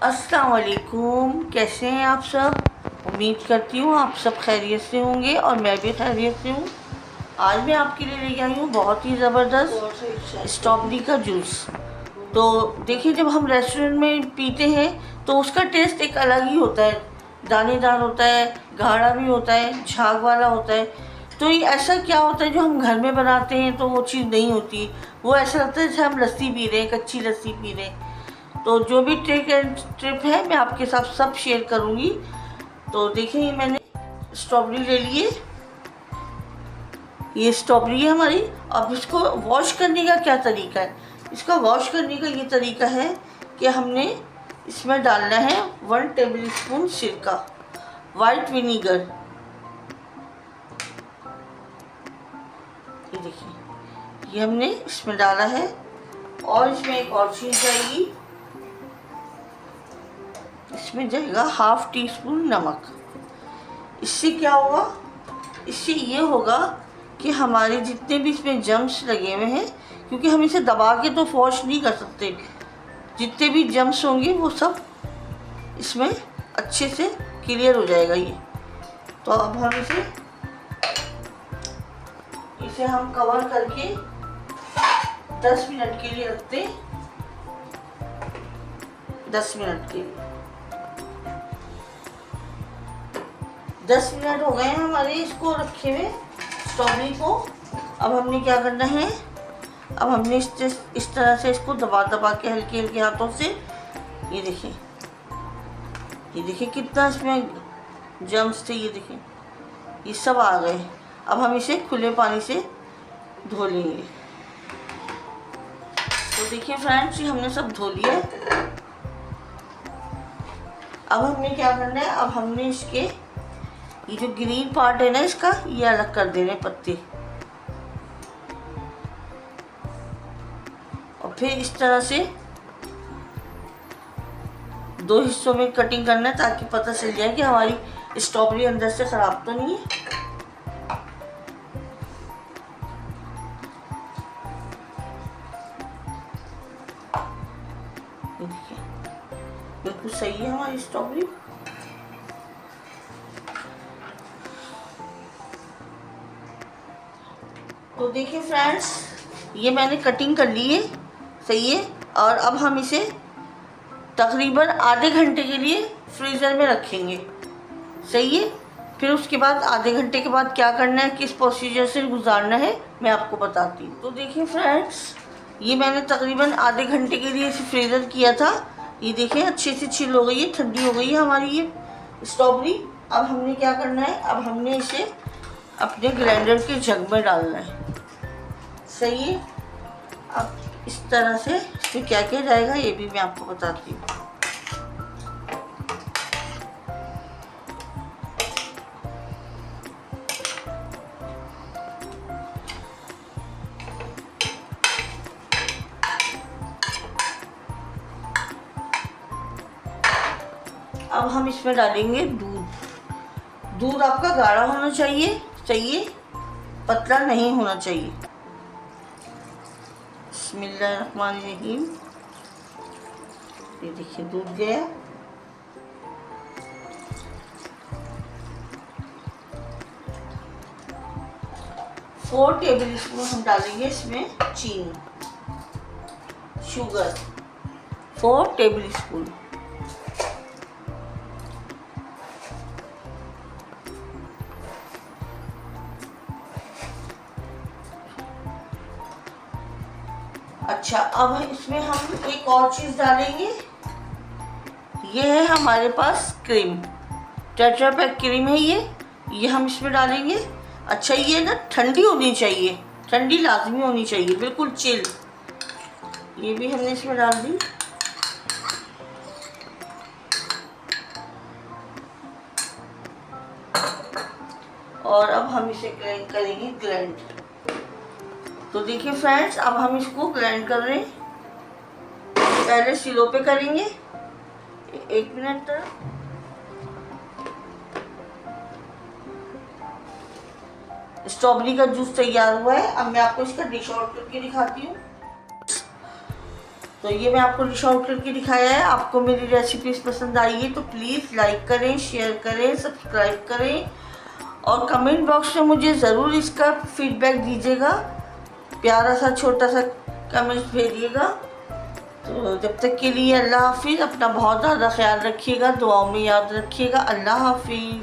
अस्सलाम वालेकुम। कैसे हैं आप सब? उम्मीद करती हूँ आप सब खैरियत से होंगे और मैं भी खैरियत से हूँ। आज मैं आपके लिए लेके आई हूँ बहुत ही ज़बरदस्त स्ट्रॉबेरी का जूस। तो देखिए, जब हम रेस्टोरेंट में पीते हैं तो उसका टेस्ट एक अलग ही होता है। दानेदार होता है, गाढ़ा भी होता है, झाग वाला होता है। तो ये ऐसा क्या होता है जो हम घर में बनाते हैं तो वो चीज़ नहीं होती। वो ऐसा लगता है जैसे हम लस्सी पी रहे हैं, कच्ची लस्सी पी रहे हैं। तो जो भी ट्रिक एंड ट्रिप है मैं आपके साथ सब शेयर करूँगी। तो देखिए, मैंने स्ट्रॉबेरी ले लिए। ये स्ट्रॉबेरी है हमारी। अब इसको वॉश करने का क्या तरीका है? इसका वॉश करने का ये तरीका है कि हमने इसमें डालना है 1 टेबल स्पून सिरका, वाइट विनीगर। ये देखिए, ये हमने इसमें डाला है। और इसमें एक और चीज़ जाएगी, इसमें जाएगा 1/2 टीस्पून नमक। इससे क्या होगा? इससे ये होगा कि हमारे जितने भी इसमें जम्स लगे हुए हैं, क्योंकि हम इसे दबा के तो वॉश नहीं कर सकते, जितने भी जम्स होंगे वो सब इसमें अच्छे से क्लियर हो जाएगा ये। तो अब हम इसे हम कवर करके 10 मिनट के लिए रखते हैं। 10 मिनट के लिए 10 मिनट हो गए हैं हमारे इसको रखे हुए स्ट्रॉबेरी को। अब हमने क्या करना है? अब हमने इस तरह से इसको दबा दबा के हल्के हल्के हाथों से, ये देखिए, ये देखिए कितना इसमें जम्स थे। ये देखिए, ये सब आ गए। अब हम इसे खुले पानी से धो लेंगे। तो देखिए फ्रेंड्स, ये हमने सब धो लिया। अब हमें क्या करना है? अब हमने इसके ये जो ग्रीन पार्ट है ना इसका, ये अलग कर देने पत्ते। और फिर इस तरह से 2 हिस्सों में कटिंग करना है ताकि पता चल जाए कि हमारी स्ट्रॉबेरी अंदर से ख़राब तो नहीं है। देखिए, बिल्कुल सही है हमारी स्ट्रॉबेरी। तो देखिए फ्रेंड्स, ये मैंने कटिंग कर ली है, सही है। और अब हम इसे तकरीबन आधे घंटे के लिए फ्रीज़र में रखेंगे, सही है। फिर उसके बाद आधे घंटे के बाद क्या करना है, किस प्रोसीजर से गुजारना है, मैं आपको बताती हूँ। तो देखिए फ्रेंड्स, ये मैंने तकरीबन आधे घंटे के लिए इसे फ्रीज़र किया था। ये देखिए अच्छे से चिल हो गई है, ठंडी हो गई है हमारी ये स्ट्रॉबेरी। अब हमने क्या करना है? अब हमने इसे अपने ग्राइंडर के जग में डालना है, सही है। अब इस तरह से इसमें क्या क्या जाएगा ये भी मैं आपको बताती हूँ। अब हम इसमें डालेंगे दूध। दूध आपका गाढ़ा होना चाहिए, सही है, पतला नहीं होना चाहिए। बिस्मिल्लाहिर्रहमानिर्रहीम। ये देखिए, दूध गया। फोर टेबल स्पून हम डालेंगे इसमें चीनी, शुगर 4 टेबल स्पून। अच्छा, अब इसमें हम एक और चीज़ डालेंगे। ये है हमारे पास क्रीम, टेट्रा पैक क्रीम है ये हम इसमें डालेंगे। अच्छा, ये ना ठंडी होनी चाहिए, ठंडी लाजमी होनी चाहिए, बिल्कुल चिल। ये भी हमने इसमें डाल दी। और अब हम इसे ग्राइंड करेंगे, ग्राइंड। तो देखिए फ्रेंड्स, अब हम इसको ग्राइंड कर रहे हैं। पहले स्लो पे करेंगे, 1 मिनट तक। स्ट्रॉबेरी का जूस तैयार हुआ है। अब मैं आपको इसका डिश आउट करके दिखाती हूँ। तो ये मैं आपको डिश आउट करके दिखाया है। आपको मेरी रेसिपीज़ पसंद आई है तो प्लीज़ लाइक करें, शेयर करें, सब्सक्राइब करें और कमेंट बॉक्स में मुझे ज़रूर इसका फीडबैक दीजिएगा। प्यारा सा छोटा सा कमेंट भेजिएगा। तो जब तक के लिए अल्लाह हाफिज़। अपना बहुत ज़्यादा ख्याल रखिएगा, दुआओं में याद रखिएगा। अल्लाह हाफिज़।